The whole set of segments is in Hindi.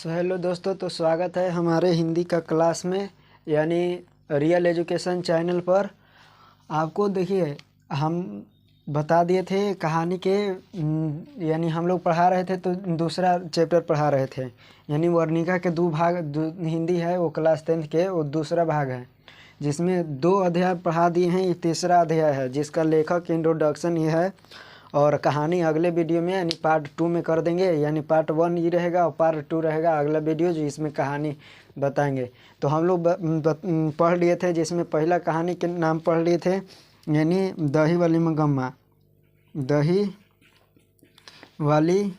हेलो दोस्तों, तो स्वागत है हमारे हिंदी का क्लास में, यानी रियल एजुकेशन चैनल पर। आपको देखिए, हम बता दिए थे कहानी के यानी हम लोग पढ़ा रहे थे तो दूसरा चैप्टर पढ़ा रहे थे, यानी वर्णिका के दो भाग हिंदी है, वो क्लास 10th के वो दूसरा भाग है, जिसमें 2 अध्याय पढ़ा दिए हैं। ये तीसरा अध्याय है जिसका लेखक इंट्रोडक्शन ये है, और कहानी अगले वीडियो में यानी पार्ट 2 में कर देंगे। यानी पार्ट 1 ये रहेगा और पार्ट 2 रहेगा अगला वीडियो, जो इसमें कहानी बताएंगे। तो हम लोग पढ़ लिए थे, जिसमें पहला कहानी के नाम पढ़ लिए थे, यानी दही वाली मंगम्मा। दही वाली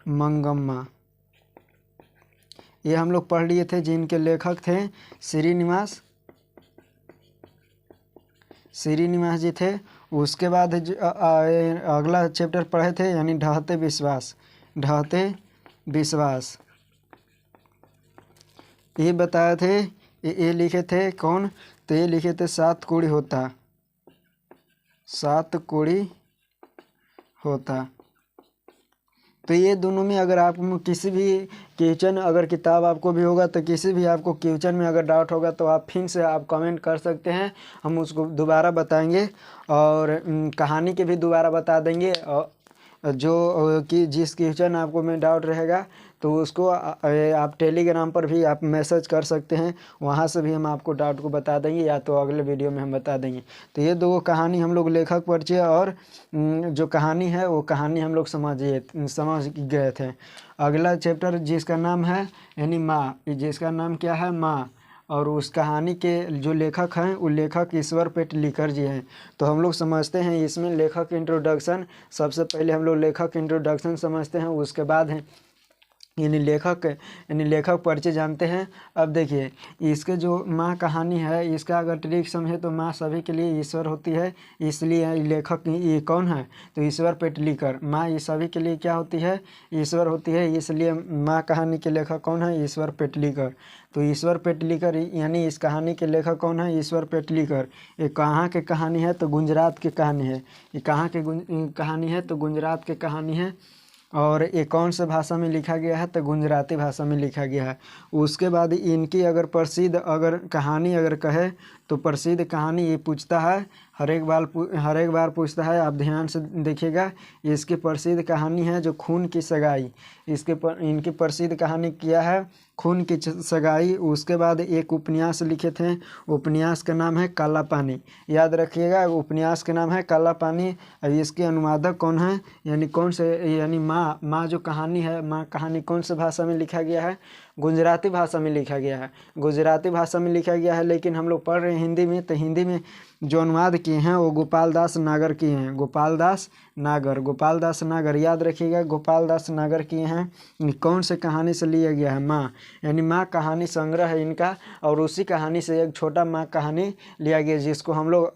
मंगम्मा ये हम लोग पढ़ लिए थे, जिनके लेखक थे श्रीनिवास जी थे। उसके बाद अगला चैप्टर पढ़े थे, यानी ढहते विश्वास। ये बताए थे, ये लिखे थे कौन? तो ये लिखे थे सात कोड़ी होता। तो ये दोनों में अगर आप किसी भी क्वेश्चन, अगर किताब आपको भी होगा तो किसी भी आपको क्वेश्चन में अगर डाउट होगा तो आप फिर से आप कमेंट कर सकते हैं, हम उसको दोबारा बताएंगे और कहानी के भी दोबारा बता देंगे। और जो कि जिस क्वेश्चन आपको में डाउट रहेगा तो उसको आप टेलीग्राम पर भी आप मैसेज कर सकते हैं, वहाँ से भी हम आपको डाउट को बता देंगे, या तो अगले वीडियो में हम बता देंगे। तो ये 2 कहानी हम लोग लेखक परिचय और जो कहानी है वो कहानी हम लोग समझ गए थे। अगला चैप्टर जिसका नाम है यानी माँ, जिसका नाम क्या है? माँ। और उस कहानी के जो लेखक हैं वो लेखक ईश्वर पेटलीकर जी हैं। तो हम लोग समझते हैं इसमें लेखक इंट्रोडक्शन। सबसे पहले हम लोग लेखक इंट्रोडक्शन समझते हैं, उसके बाद है यानी लेखक परिचय जानते हैं। अब देखिए, इसके जो माँ कहानी है, इसका अगर ट्रिक समझे तो माँ सभी के लिए ईश्वर होती है, इसलिए लेखक ये कौन है? तो ईश्वर पेटलीकर। माँ ये सभी के लिए क्या होती है? ईश्वर होती है, इसलिए माँ कहानी के लेखक कौन है? ईश्वर पेटलीकर। तो ईश्वर पेटलीकर यानी इस कहानी के लेखक कौन है? ईश्वर पेटलीकर। ये कहाँ की कहानी है? तो गुजरात की कहानी है। ये कहाँ की कहानी है? तो गुजरात की कहानी है। और ये कौन से भाषा में लिखा गया है? तो गुजराती भाषा में लिखा गया है। उसके बाद इनकी अगर प्रसिद्ध अगर कहानी अगर कहे तो प्रसिद्ध कहानी ये पूछता है, हर एक बार पूछता है। आप ध्यान से देखिएगा, इसकी प्रसिद्ध कहानी है जो खून की सगाई। इनकी प्रसिद्ध कहानी क्या है? खून की सगाई। उसके बाद एक उपन्यास लिखे थे, उपन्यास का नाम है काला पानी। याद रखिएगा, उपन्यास का नाम है काला पानी। और इसके अनुवादक कौन है? यानी कौन से, यानी माँ जो कहानी है, माँ कहानी कौन से भाषा में लिखा गया है? गुजराती भाषा में लिखा गया है। गुजराती भाषा में लिखा गया है, लेकिन हम लोग पढ़ रहे हैं हिंदी में, तो हिंदी में जो अनुवाद किए हैं वो गोपाल दास नागर किए हैं। गोपाल दास नागर, याद रखिएगा, गोपाल दास नागर किए हैं। कौन से कहानी से लिया गया है? माँ, यानी माँ कहानी संग्रह है इनका, और उसी कहानी से एक छोटा माँ कहानी लिया गया, जिसको हम लोग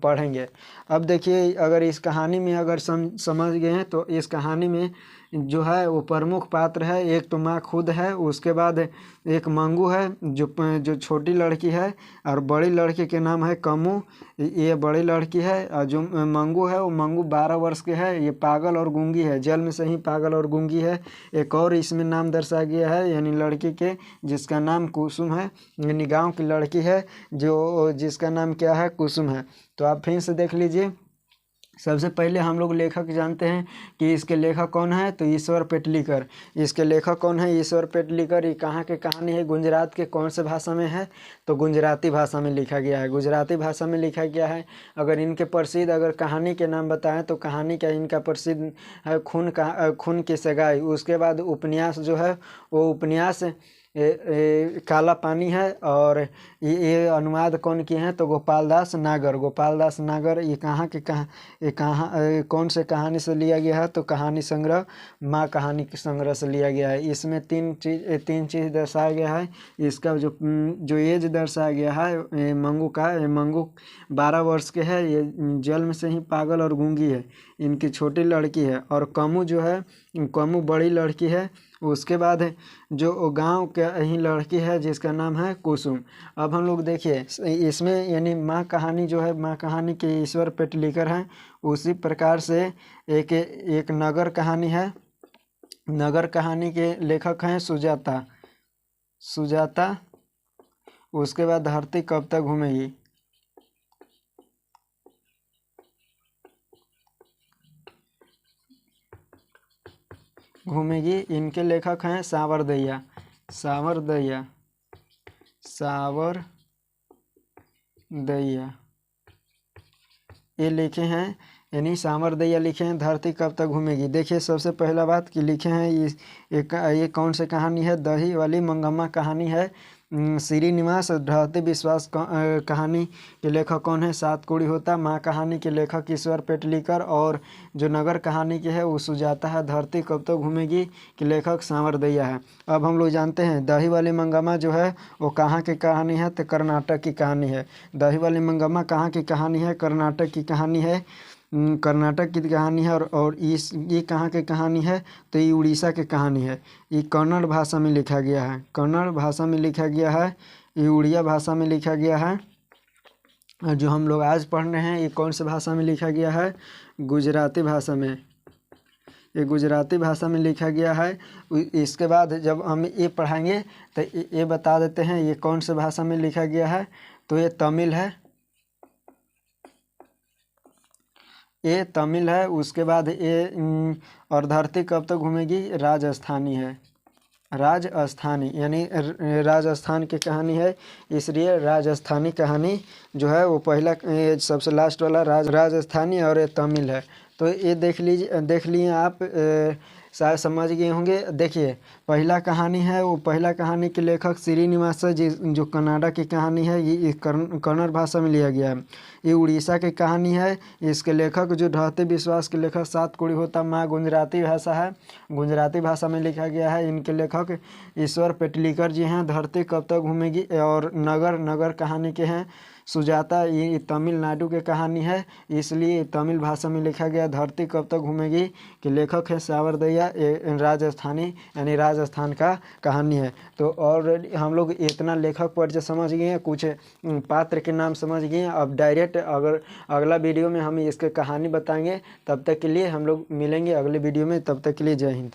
पढ़ेंगे। अब देखिए, अगर इस कहानी में अगर समझ गए हैं तो इस कहानी में जो है वो प्रमुख पात्र है, एक तो माँ खुद है, उसके बाद एक मंगू है जो छोटी लड़की है, और बड़ी लड़की के नाम है कमू। ये बड़ी लड़की है, और जो मंगू है वो मंगू 12 वर्ष के है। ये पागल और गूंगी है, जन्म से ही पागल और गूंगी है। एक और इसमें नाम दर्शाया गया है, यानी लड़की के, जिसका नाम कुसुम है, यानी गाँव की लड़की है जिसका नाम क्या है? कुसुम है। तो आप फिर से देख लीजिए। सबसे पहले हम लोग लेखक जानते हैं कि इसके लेखक कौन है? तो ईश्वर पेटलीकर। इसके लेखक कौन है? ईश्वर पेटलीकर। ये कहाँ की कहानी है? गुजरात के कौन से भाषा में है? तो गुजराती भाषा में लिखा गया है। गुजराती भाषा में लिखा गया है। अगर इनके प्रसिद्ध अगर कहानी के नाम बताएं तो कहानी का इनका प्रसिद्ध है खून की सगाई। उसके बाद उपन्यास जो है वो उपन्यास काला पानी है, और ये अनुवाद कौन किए हैं? तो गोपाल दास नागर। ये कौन से कहानी से लिया गया है? तो कहानी संग्रह, माँ कहानी के संग्रह से लिया गया है। इसमें तीन चीज़ दर्शाया गया है। इसका जो एज दर्शाया गया है मंगू 12 वर्ष के है। ये जन्म से ही पागल और गूंगी है, इनकी छोटी लड़की है। और कमू बड़ी लड़की है। उसके बाद जो गांव के ही लड़की है जिसका नाम है कुसुम। अब हम लोग देखिए इसमें, यानी माँ कहानी जो है, माँ कहानी के ईश्वर पेटलीकर हैं। उसी प्रकार से एक नगर कहानी है, नगर कहानी के लेखक हैं सुजाता। सुजाता। उसके बाद धरती कब तक घूमेगी, घूमेगी, इनके लेखक हैं सावरदैया। सावरदैया। सावरदैया ये लिखे हैं, यानी सावरदैया लिखे हैं धरती कब तक घूमेगी। देखिए सबसे पहला बात कि लिखे हैं ये कौन सी कहानी है, दही वाली मंगम्मा कहानी है। श्रीनिवास ढाते विश्वास कहानी के लेखक कौन है, सात कोड़ी होता। माँ कहानी के लेखक ईश्वर पेटलीकर। और जो नगर कहानी के है वो सुजाता है। धरती कब तक घूमेगी के लेखक सावरदैया है। अब हम लोग जानते हैं दही वाली मंगम्मा जो है वो कहाँ की कहानी है, तो कर्नाटक की कहानी है। दही वाली मंगम्मा कहाँ की कहानी है, कर्नाटक की कहानी है। कर्नाटक की कहानी है। और ये कहाँ की कहानी है, तो ये उड़ीसा की कहानी है। ये कन्नड़ भाषा में लिखा गया है, कन्नड़ भाषा में लिखा गया है। ये उड़िया भाषा में लिखा गया है। और जो हम लोग आज पढ़ रहे हैं ये कौन सी भाषा में लिखा गया है, गुजराती भाषा में। ये गुजराती भाषा में लिखा गया है। इसके बाद जब हम ये पढ़ाएंगे तो ये बता देते हैं ये कौन सी भाषा में लिखा गया है, तो ये तमिल है। ये तमिल है। उसके बाद ये और धरती कब तक घूमेगी, राजस्थानी है। राजस्थानी यानी राजस्थान की कहानी है, इसलिए राजस्थानी कहानी जो है वो पहला सबसे लास्ट वाला राजस्थानी और ये तमिल है। तो ये देख लिए आप शायद समझ गए होंगे। देखिए पहला कहानी है वो पहला कहानी के लेखक श्रीनिवास जी, जो कनाडा की कहानी है ये कन्नड़ भाषा में लिया गया है। ये उड़ीसा की कहानी है, इसके लेखक जो ढहते विश्वास के लेखक सात कोड़ी होता माँ गुजराती भाषा है, गुजराती भाषा में लिखा गया है। इनके लेखक ईश्वर पेटलीकर जी हैं। धरती कब तक घूमेगी और नगर कहानी के हैं सुजाता, ये तमिलनाडु की कहानी है, इसलिए तमिल भाषा में लिखा गया। धरती कब तक घूमेगी के लेखक है सावरदैया, राजस्थानी यानी राजस्थान का कहानी है। तो ऑलरेडी हम लोग इतना लेखक परिचय समझ गए हैं, कुछ पात्र के नाम समझ गए हैं। अब डायरेक्ट अगर अगला वीडियो में हम इसके कहानी बताएंगे। तब तक के लिए हम लोग मिलेंगे अगले वीडियो में, तब तक के लिए जय हिंद।